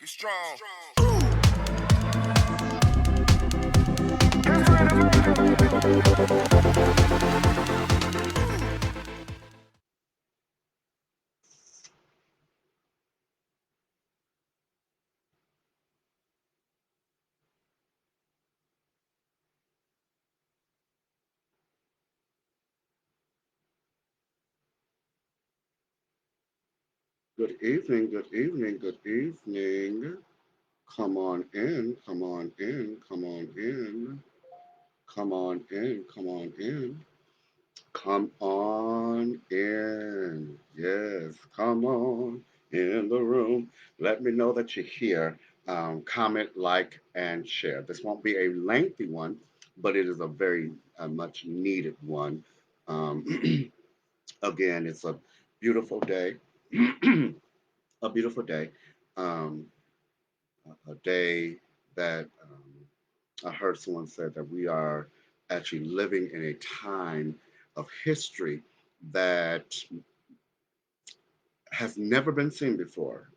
Be strong. Good evening, good evening, good evening. Come on in, come on in, come on in, come on in, come on in, come on in. Yes, come on in the room. Let me know that you're here. Comment, like, and share. This won't be a lengthy one, but it is a very much needed one. Um, Again, it's a beautiful day. A beautiful day. Um, a day that I heard someone said that we are actually living in a time of history that has never been seen before.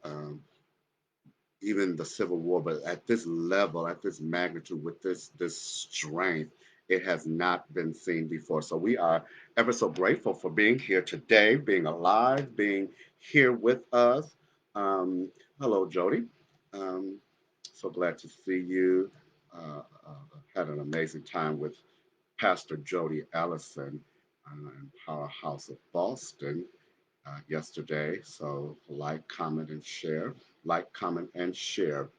Even the Civil War, but at this level, at this magnitude, with this strength, it has not been seen before. So we are ever so grateful for being here today, being alive, being here with us. Um, Hello, Jody. Um, so glad to see you. Had an amazing time with Pastor Jody Allison in Powerhouse of Boston yesterday. So like, comment, and share. Like, comment, and share.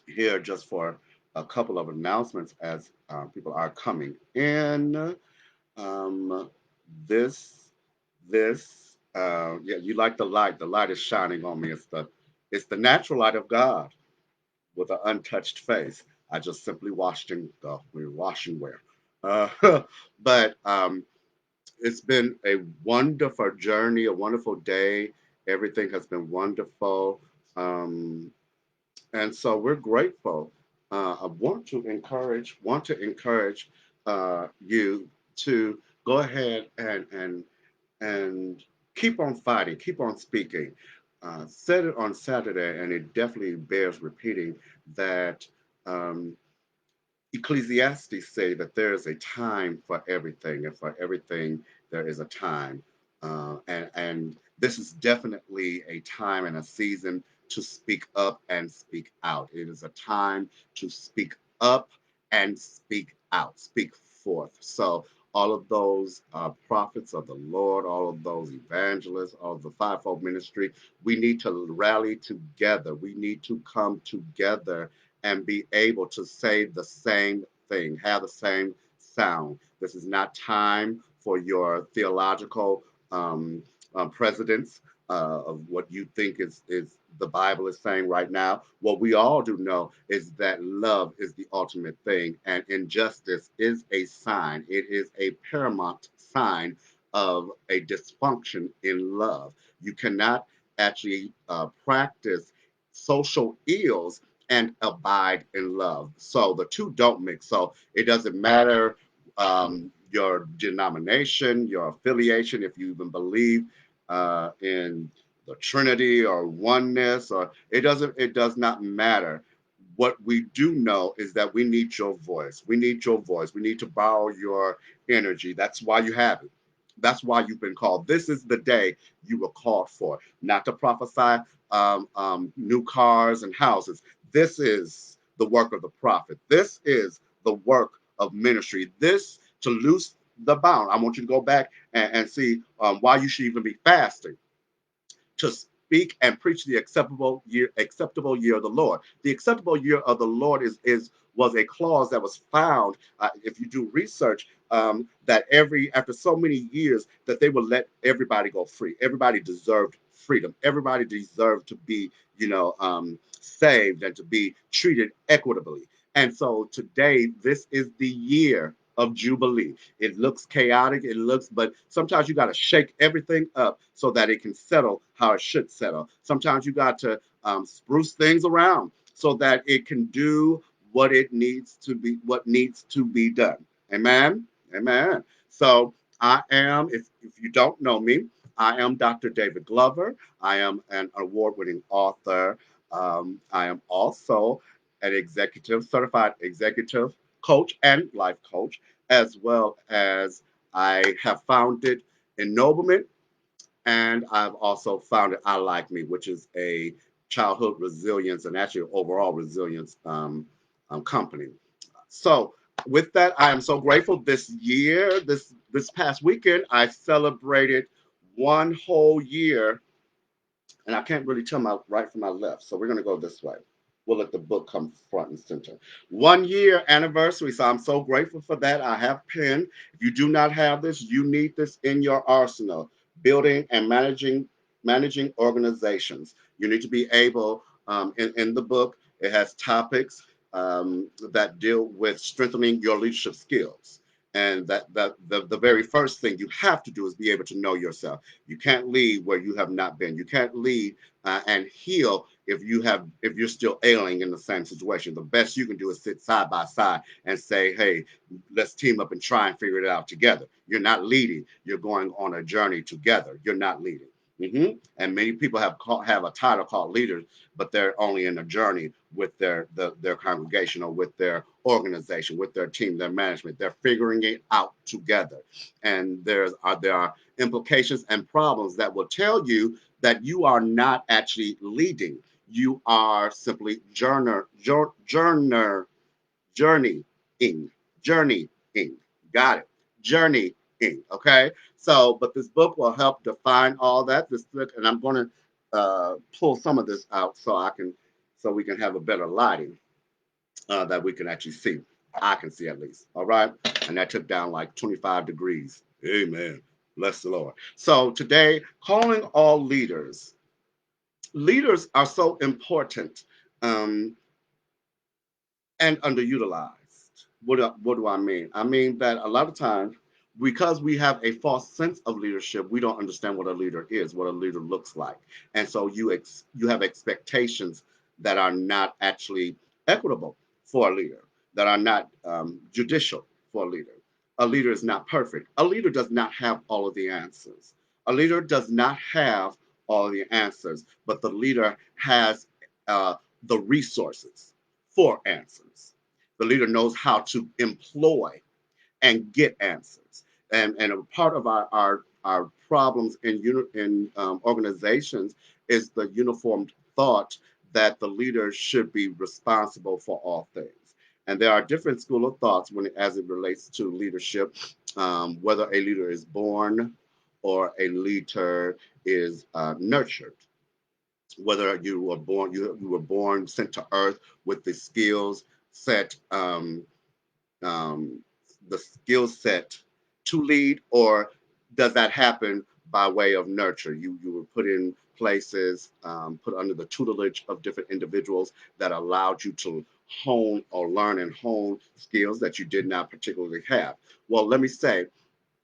Here, just for a couple of announcements as people are coming in. Um, this, yeah, you like the light. The light is shining on me. It's the natural light of God with an untouched face. I just simply washed in we wash and wear. But it's been a wonderful journey, a wonderful day. Everything has been wonderful. Um, and so we're grateful. I want to encourage you to go ahead and keep on fighting, keep on speaking. Said it on Saturday, and it definitely bears repeating that um, Ecclesiastes say that there is a time for everything, and for everything there is a time. And this is definitely a time and a season to speak up and speak out. It is a time to speak up and speak out, speak forth. So all of those prophets of the Lord, all of those evangelists, all of the fivefold ministry, we need to rally together. We need to come together and be able to say the same thing, have the same sound. This is not time for your theological presidents of what you think is the Bible is saying right now. What we all do know is that love is the ultimate thing, and injustice is a sign. It is a paramount sign of a dysfunction in love. You cannot actually practice social ills and abide in love. So the two don't mix. So it doesn't matter your denomination, your affiliation, if you even believe in the Trinity or oneness, or it does not matter. What we do know is that we need your voice. We need your voice. We need to borrow your energy. That's why you have it. That's why you've been called. This is the day you were called for, not to prophesy new cars and houses. This is the work of the prophet. This is the work of ministry. This to loose the bound. I want you to go back and see why you should even be fasting to speak and preach the acceptable year of the Lord. The acceptable year of the Lord is was a clause that was found, if you do research, that every after so many years that they would let everybody go free. Everybody deserved freedom. Everybody deserved to be, saved and to be treated equitably. And so today, this is the year of Jubilee. It looks chaotic, but sometimes you got to shake everything up so that it can settle how it should settle. Sometimes you got to spruce things around so that it can do what needs to be done. Amen. Amen. So I am, if you don't know me, I am Dr. David Glover. I am an award winning author. I am also an executive, certified executive coach and life coach, as well as I have founded Ennoblement, and I've also founded I Like Me, which is a childhood resilience and actually overall resilience company. So with that, I am so grateful. This year, this past weekend, I celebrated one whole year, and I can't really tell my right from my left. So we're gonna go this way. We'll let the book come front and center. 1 year anniversary. So I'm so grateful for that. I have pen. If you do not have this, you need this in your arsenal. Building and managing organizations. You need to be able in the book. It has topics that deal with strengthening your leadership skills. And the very first thing you have to do is be able to know yourself. You can't lead where you have not been. You can't lead and heal if you're still ailing in the same situation. The best you can do is sit side by side and say, "Hey, let's team up and try and figure it out together." You're not leading. You're going on a journey together. You're not leading. And many people have a title called leaders, but they're only in a journey with their congregation or with their organization, with their team, their management. They're figuring it out together, and there are implications and problems that will tell you that you are not actually leading. You are simply journeying, journeying. Got it. Journeying. Okay. So, but this book will help define all that. This book, and I'm going to pull some of this out so we can have a better lighting that we can actually see. I can see at least. All right. And that took down like 25 degrees. Amen. Bless the Lord. So today, calling all leaders. Leaders are so important. And underutilized. What do I mean? I mean that a lot of times, because we have a false sense of leadership, we don't understand what a leader is, what a leader looks like, and so you have expectations that are not actually equitable for a leader, that are not judicial for a leader. A leader is not perfect. A leader does not have all of the answers. A leader does not have all of the answers, but the leader has the resources for answers. The leader knows how to employ and get answers. And a part of our problems in organizations is the uniformed thought that the leader should be responsible for all things. And there are different school of thoughts as it relates to leadership, whether a leader is born or a leader is nurtured, whether you were born sent to earth with set um, the skill set to lead, or does that happen by way of nurture? You were put in places, put under the tutelage of different individuals that allowed you to hone or learn and hone skills that you did not particularly have. Well, let me say,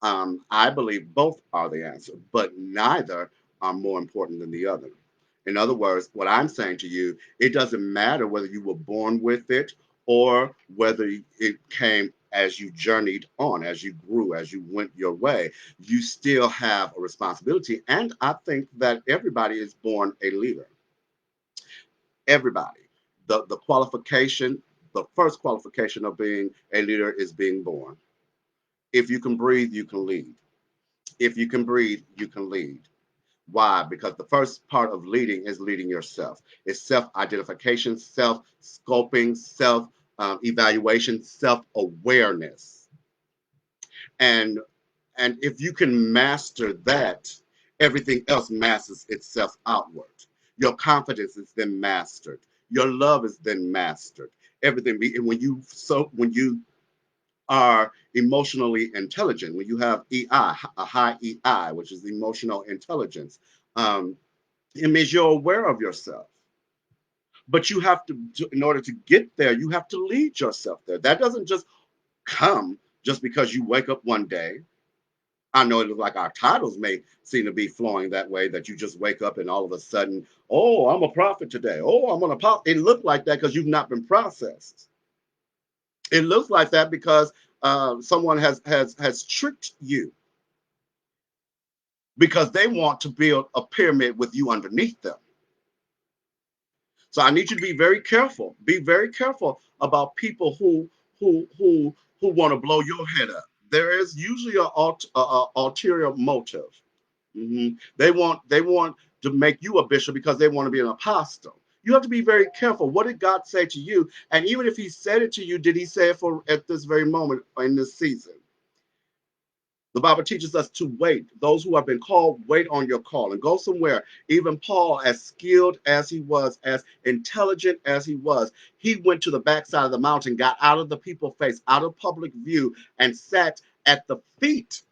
I believe both are the answer, but neither are more important than the other. In other words, what I'm saying to you, it doesn't matter whether you were born with it or whether it came as you journeyed on, as you grew, as you went your way. You still have a responsibility. And I think that everybody is born a leader. Everybody. The qualification, the first qualification of being a leader is being born. If you can breathe, you can lead. If you can breathe, you can lead. Why? Because the first part of leading is leading yourself. It's self identification, self scoping, self evaluation, self awareness. And if you can master that, everything else masters itself outward. Your confidence is then mastered. Your love is then mastered. Everything. And when you are emotionally intelligent, when you have EI, a high EI, which is emotional intelligence, it means you're aware of yourself. But you have in order to get there, you have to lead yourself there. That doesn't just come just because you wake up one day. I know it looks like our titles may seem to be flowing that way, that you just wake up and all of a sudden, oh, I'm a prophet today. Oh, I'm an apostle. It looked like that because you've not been processed. It looks like that because someone has tricked you because they want to build a pyramid with you underneath them. So I need you to be very careful. Be very careful about people who want to blow your head up. There is usually an ulterior motive. They want to make you a bishop because they want to be an apostle. You have to be very careful. What did God say to you? And even if He said it to you, did He say it for at this very moment in this season? The Bible teaches us to wait. Those who have been called, wait on your call and go somewhere. Even Paul, as skilled as he was, as intelligent as he was, he went to the backside of the mountain, got out of the people's face, out of public view, and sat at the feet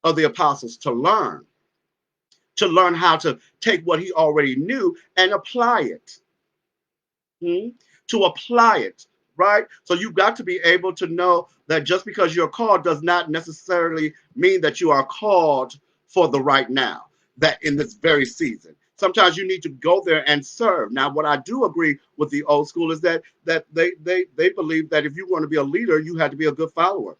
of the apostles to learn how to take what he already knew and apply it. Hmm? To apply it, right? So you've got to be able to know that just because you're called does not necessarily mean that you are called for the right now, that in this very season. Sometimes you need to go there and serve. Now, what I do agree with the old school is that they believe that if you want to be a leader, you had to be a good follower.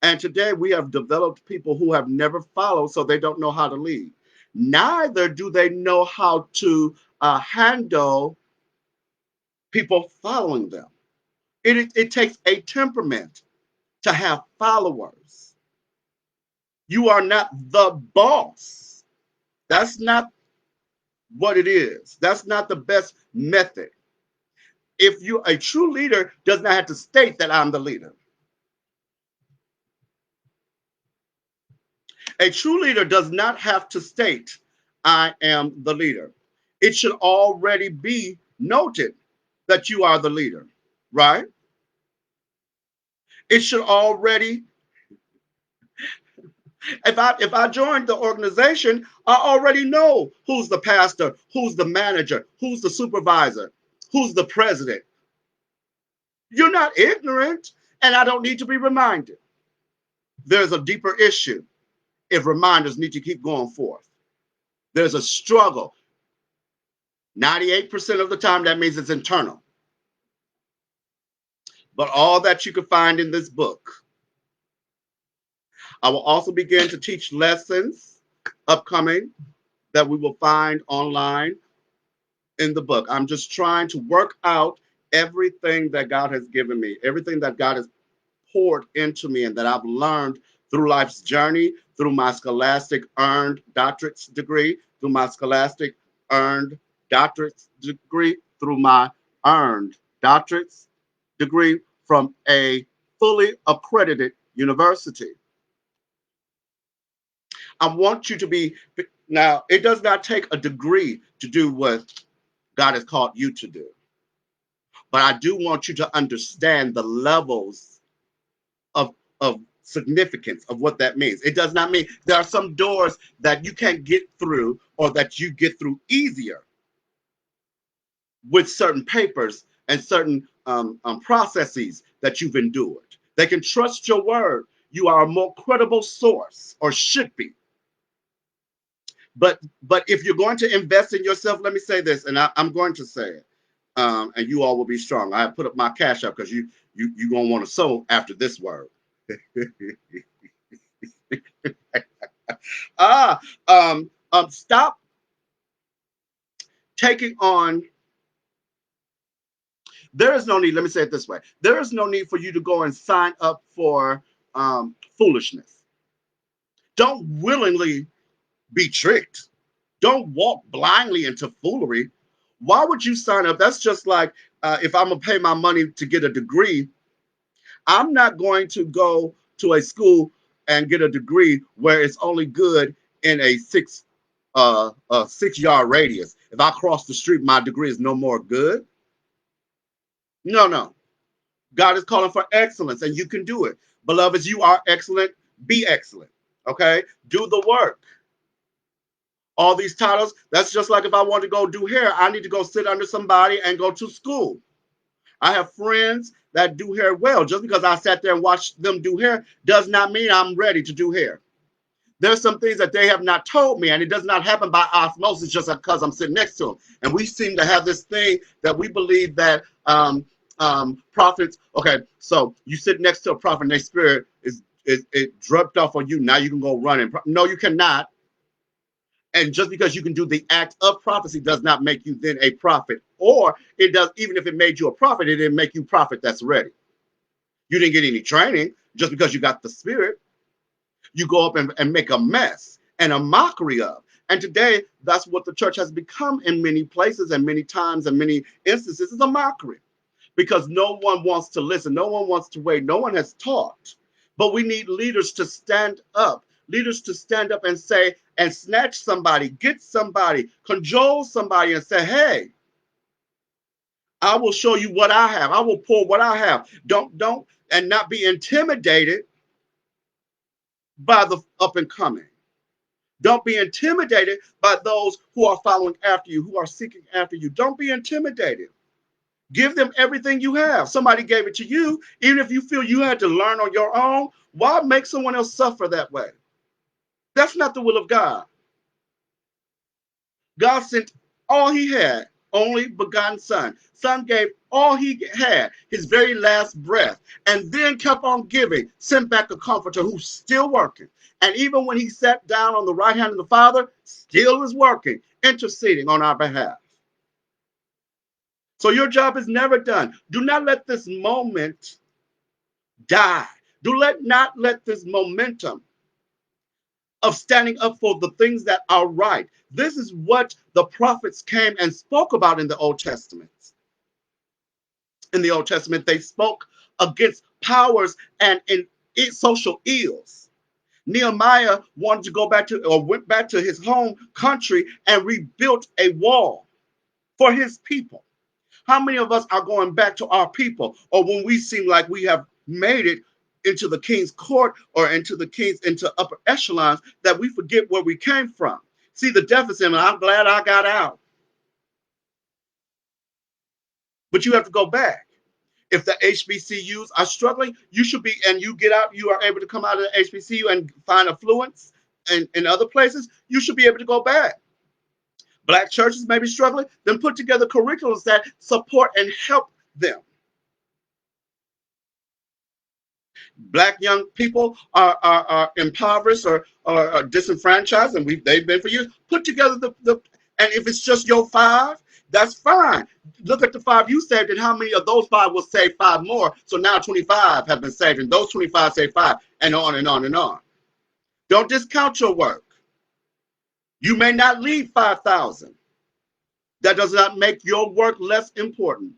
And today we have developed people who have never followed, so they don't know how to lead. Neither do they know how to handle people following them. It takes a temperament to have followers. You are not the boss. That's not what it is. That's not the best method. If you're a true leader, does not have to state that I'm the leader. A true leader does not have to state, I am the leader. It should already be noted that you are the leader, right? It should already, if I joined the organization, I already know who's the pastor, who's the manager, who's the supervisor, who's the president. You're not ignorant, and I don't need to be reminded. There's a deeper issue if reminders need to keep going forth. There's a struggle. 98% of the time, that means it's internal. But all that you can find in this book. I will also begin to teach lessons upcoming that we will find online in the book. I'm just trying to work out everything that God has given me, everything that God has poured into me and that I've learned through life's journey, through my scholastic earned doctorate's degree, through my scholastic earned doctorate's degree, through my earned doctorate's degree from a fully accredited university. I want you to be, now, it does not take a degree to do what God has called you to do. But I do want you to understand the levels of significance of what that means. It does not mean there are some doors that you can't get through or that you get through easier with certain papers and certain processes that you've endured. They can trust your word. You are a more credible source, or should be. But if you're going to invest in yourself, let me say this, and I'm going to say it, and you all will be strong. I put up my cash up because you gonna want to sow after this word. ah, stop taking on. There is no need. Let me say it this way: there is no need for you to go and sign up for foolishness. Don't willingly be tricked. Don't walk blindly into foolery. Why would you sign up? That's just like if I'm gonna pay my money to get a degree, I'm not going to go to a school and get a degree where it's only good in a 6 yard radius. If I cross the street, my degree is no more good. No, no. God is calling for excellence, and you can do it. Beloveds, you are excellent. Be excellent. Okay? Do the work. All these titles, that's just like if I want to go do hair, I need to go sit under somebody and go to school. I have friends that do hair well. Just because I sat there and watched them do hair does not mean I'm ready to do hair. There's some things that they have not told me, and it does not happen by osmosis just because I'm sitting next to them. And we seem to have this thing that we believe that prophets, okay, so you sit next to a prophet and their spirit is it dropped off on you. Now you can go running. No, you cannot. And just because you can do the act of prophecy does not make you then a prophet. Or it does, even if it made you a prophet, it didn't make you prophet that's ready. You didn't get any training just because you got the spirit. You go up and make a mess and a mockery of. And today, that's what the church has become in many places and many times and many instances, is a mockery. Because no one wants to listen, no one wants to wait, no one has taught. But we need leaders to stand up and say, and snatch somebody, get somebody, cajole somebody and say, hey, I will show you what I have. I will pour what I have. Don't, and not be intimidated by the up and coming. Don't be intimidated by those who are following after you, who are seeking after you. Don't be intimidated. Give them everything you have. Somebody gave it to you. Even if you feel you had to learn on your own, why make someone else suffer that way? That's not the will of God. God sent all he had, only begotten son. Son gave all he had, his very last breath, and then kept on giving, sent back a comforter who's still working. And even when he sat down on the right hand of the Father, still is working, interceding on our behalf. So your job is never done. Do not let this moment die. Not let this momentum of standing up for the things that are right. This is what the prophets came and spoke about in the Old Testament. In the Old Testament, they spoke against powers and in social ills. Nehemiah wanted to go back to, or went back to his home country and rebuilt a wall for his people. How many of us are going back to our people, or when we seem like we have made it into the king's court or into upper echelons, that we forget where we came from? See the deficit, and I'm glad I got out. But you have to go back. If the HBCUs are struggling, you should be, and you get out, you are able to come out of the HBCU and find affluence in other places, you should be able to go back. Black churches may be struggling, then put together curriculums that support and help them. Black young people are impoverished or disenfranchised, and they've been for years. Put together and if it's just your five, that's fine. Look at the five you saved, and how many of those five will save five more. So now 25 have been saved, and those 25 save five, and on and on and on. Don't discount your work. You may not lead 5,000. That does not make your work less important.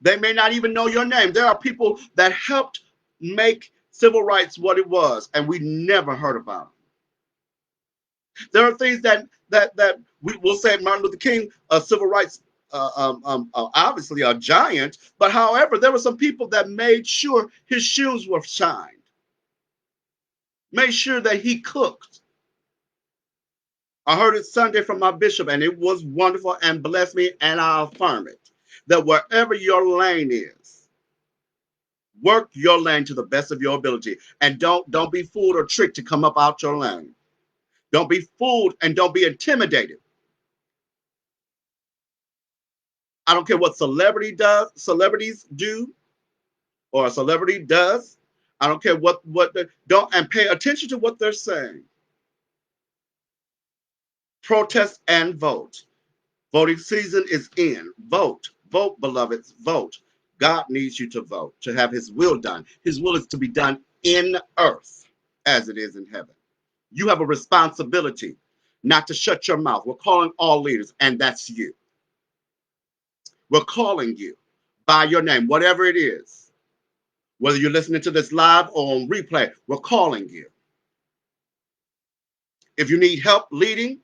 They may not even know your name. There are people that helped make civil rights what it was, and we never heard about it. There are things that we will say Martin Luther King, civil rights, obviously a giant, but however, there were some people that made sure his shoes were shined, made sure that he cooked. I heard it Sunday from my bishop, and it was wonderful and blessed me, and I affirm it, that wherever your lane is, work your lane to the best of your ability, and don't be fooled or tricked to come up out your lane. Don't be fooled and don't be intimidated. I don't care what celebrities do, or a celebrity does. I don't care what don't, and pay attention to what they're saying. Protest and vote. Voting season is in. Vote, beloveds, vote. God needs you to vote, to have his will done. His will is to be done in earth as it is in heaven. You have a responsibility not to shut your mouth. We're calling all leaders, and that's you. We're calling you by your name, whatever it is. Whether you're listening to this live or on replay, we're calling you. If you need help leading,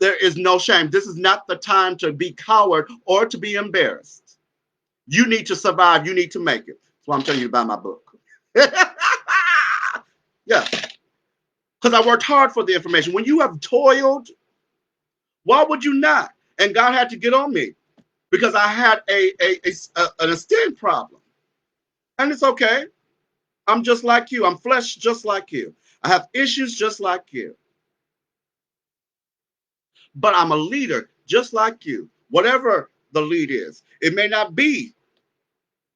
there is no shame. This is not the time to be coward or to be embarrassed. You need to survive. You need to make it. That's why I'm telling you to buy my book. Yeah, because I worked hard for the information. When you have toiled, why would you not? And God had to get on me because I had an esteem problem. And it's okay. I'm just like you. I'm flesh just like you. I have issues just like you. But I'm a leader just like you. Whatever the lead is, it may not be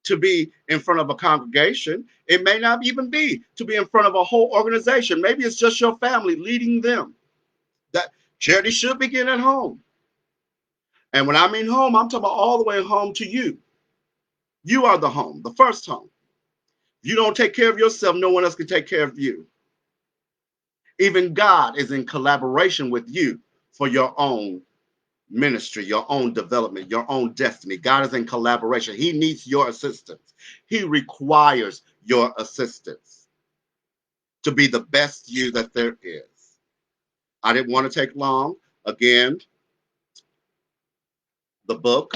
to be in front of a congregation. It may not even be to be in front of a whole organization. Maybe it's just your family leading them. Charity should begin at home. And when I mean home, I'm talking about all the way home to you. You are the home, the first home. If you don't take care of yourself, no one else can take care of you. Even God is in collaboration with you for your own ministry, your own development, your own destiny. God is in collaboration. He needs your assistance. He requires your assistance to be the best you that there is. I didn't want to take long. Again, the book,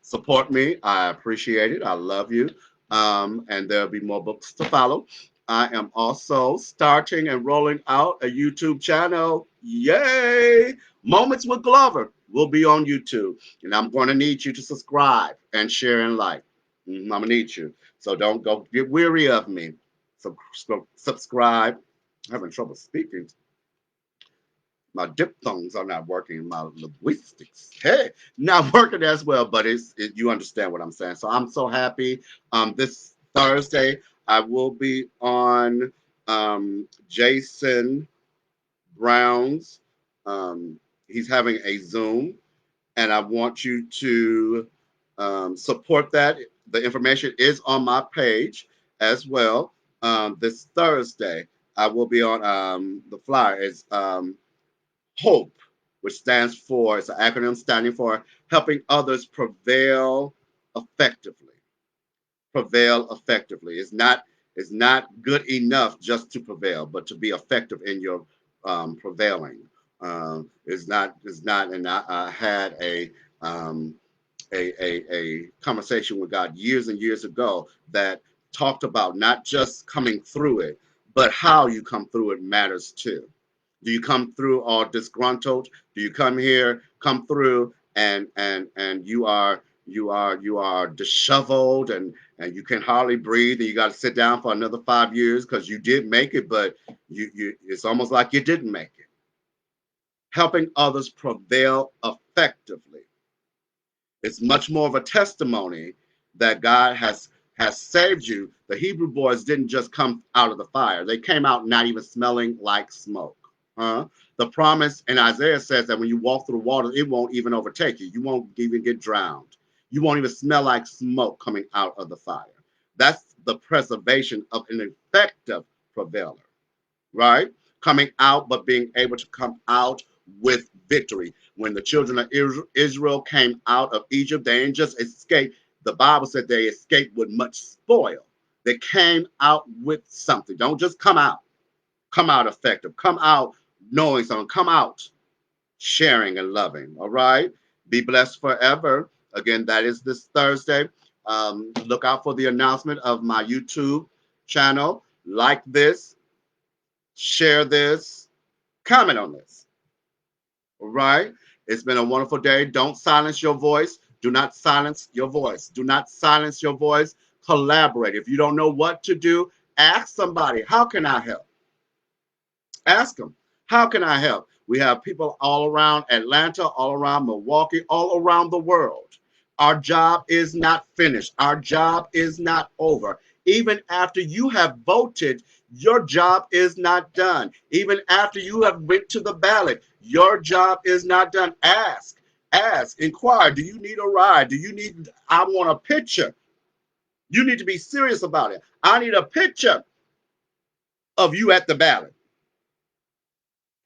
support me. I appreciate it. I love you. And there'll be more books to follow. I am also starting and rolling out a YouTube channel. Yay! Moments with Glover will be on YouTube. And I'm going to need you to subscribe and share and like. I'm going to need you. So don't go get weary of me. Subscribe. I'm having trouble speaking. My diphthongs are not working. My linguistics, hey, not working as well. But you understand what I'm saying. So I'm so happy. This Thursday I will be on Jason Brown's. He's having a Zoom, and I want you to support that. The information is on my page as well. This Thursday I will be on the flyer. Is HOPE, which stands for, it's an acronym standing for helping others prevail effectively. Prevail effectively. It's not good enough just to prevail, but to be effective in your prevailing. Is not, and I had a conversation with God years and years ago that talked about not just coming through it, but how you come through it matters too. Do you come through all disgruntled? Do you come through and you are disheveled and you can hardly breathe and you got to sit down for another 5 years because you did make it, but you it's almost like you didn't make it. Helping others prevail effectively. It's much more of a testimony that God has saved you. The Hebrew boys didn't just come out of the fire; they came out not even smelling like smoke. The promise in Isaiah says that when you walk through the water, it won't even overtake you. You won't even get drowned. You won't even smell like smoke coming out of the fire. That's the preservation of an effective prevailer, right? Coming out, but being able to come out with victory. When the children of Israel came out of Egypt, they didn't just escape. The Bible said they escaped with much spoil. They came out with something. Don't just come out. Come out effective. Come out knowing something. Come out sharing and loving. All right. Be blessed forever. Again, that is this Thursday. Look out for the announcement of my YouTube channel. Like this, share this, comment on this. All right. It's been a wonderful day. Don't silence your voice. Do not silence your voice. Do not silence your voice. Collaborate. If you don't know what to do, ask somebody, how can I help? Ask them, how can I help? We have people all around Atlanta, all around Milwaukee, all around the world. Our job is not finished. Our job is not over. Even after you have voted, your job is not done. Even after you have went to the ballot, your job is not done. Ask, inquire. Do you need a ride? I want a picture. You need to be serious about it. I need a picture of you at the ballot.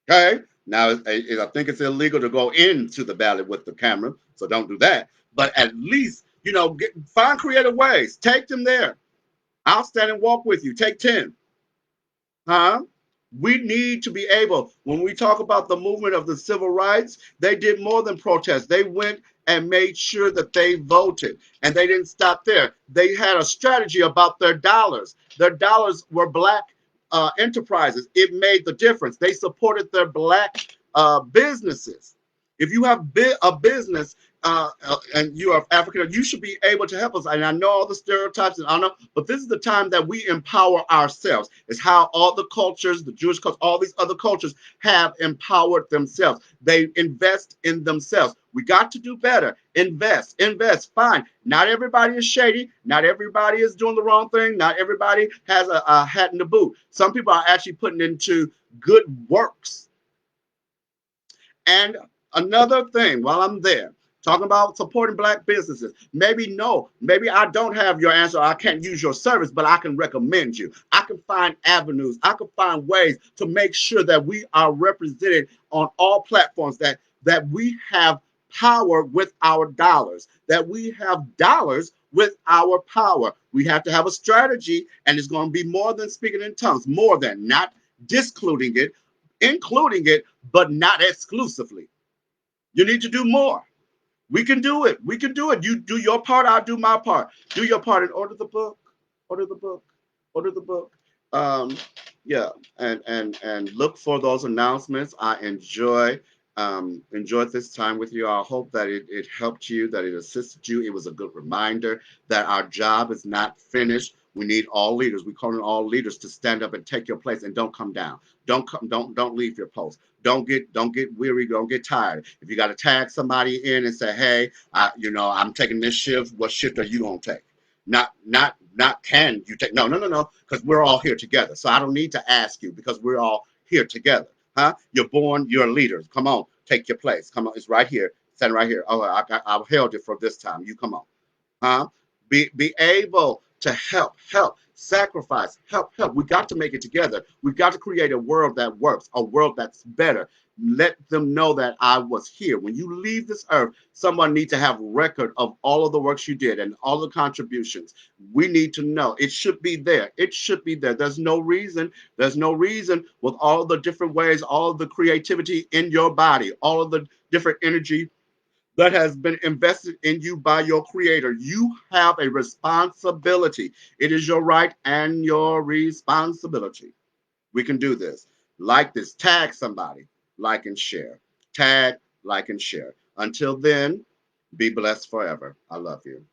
Okay. Now, I think it's illegal to go into the ballot with the camera, so don't do that. But at least, find creative ways. Take them there. I'll stand and walk with you. Take 10. Huh? We need to be able, when we talk about the movement of the civil rights, they did more than protest. They went and made sure that they voted. And they didn't stop there. They had a strategy about their dollars. Their dollars were black enterprises. It made the difference. They supported their black businesses. If you have a business and you are African, you should be able to help us. And I know all the stereotypes, and I know, but this is the time that we empower ourselves. It's how all the cultures, the Jewish culture, all these other cultures have empowered themselves. They invest in themselves. We got to do better. Invest. Fine. Not everybody is shady. Not everybody is doing the wrong thing. Not everybody has a hat in the boot. Some people are actually putting into good works And another thing, while I'm there, talking about supporting Black businesses, maybe I don't have your answer, I can't use your service, but I can recommend you. I can find avenues, I can find ways to make sure that we are represented on all platforms, that we have power with our dollars, that we have dollars with our power. We have to have a strategy, and it's going to be more than speaking in tongues, more than, not discluding it, including it, but not exclusively. You need to do more. We can do it. We can do it. You do your part, I'll do my part. Do your part and order the book. Order the book. Order the book. Um, yeah, and look for those announcements. I enjoyed this time with you. I hope that it helped you, that it assisted you. It was a good reminder that our job is not finished. We need all leaders. We call on all leaders to stand up and take your place and don't come down. Don't leave your post. Don't get weary. Don't get tired. If you got to tag somebody in and say, hey, I'm taking this shift. What shift are you gonna take? Not can you take? No, because we're all here together. So I don't need to ask you because we're all here together. Huh? You're born. You're a leader. Come on, take your place. Come on, it's right here. Stand right here. Oh, I held it for this time. You come on. Huh? Be able to help, sacrifice, help. We got to make it together. We got to create a world that works, a world that's better. Let them know that I was here. When you leave this earth, someone needs to have record of all of the works you did and all the contributions. We need to know. It should be there. It should be there. There's no reason. There's no reason with all the different ways, all of the creativity in your body, all of the different energy that has been invested in you by your creator. You have a responsibility. It is your right and your responsibility. We can do this. Like this, tag somebody, like and share. Tag, like and share. Until then, be blessed forever. I love you.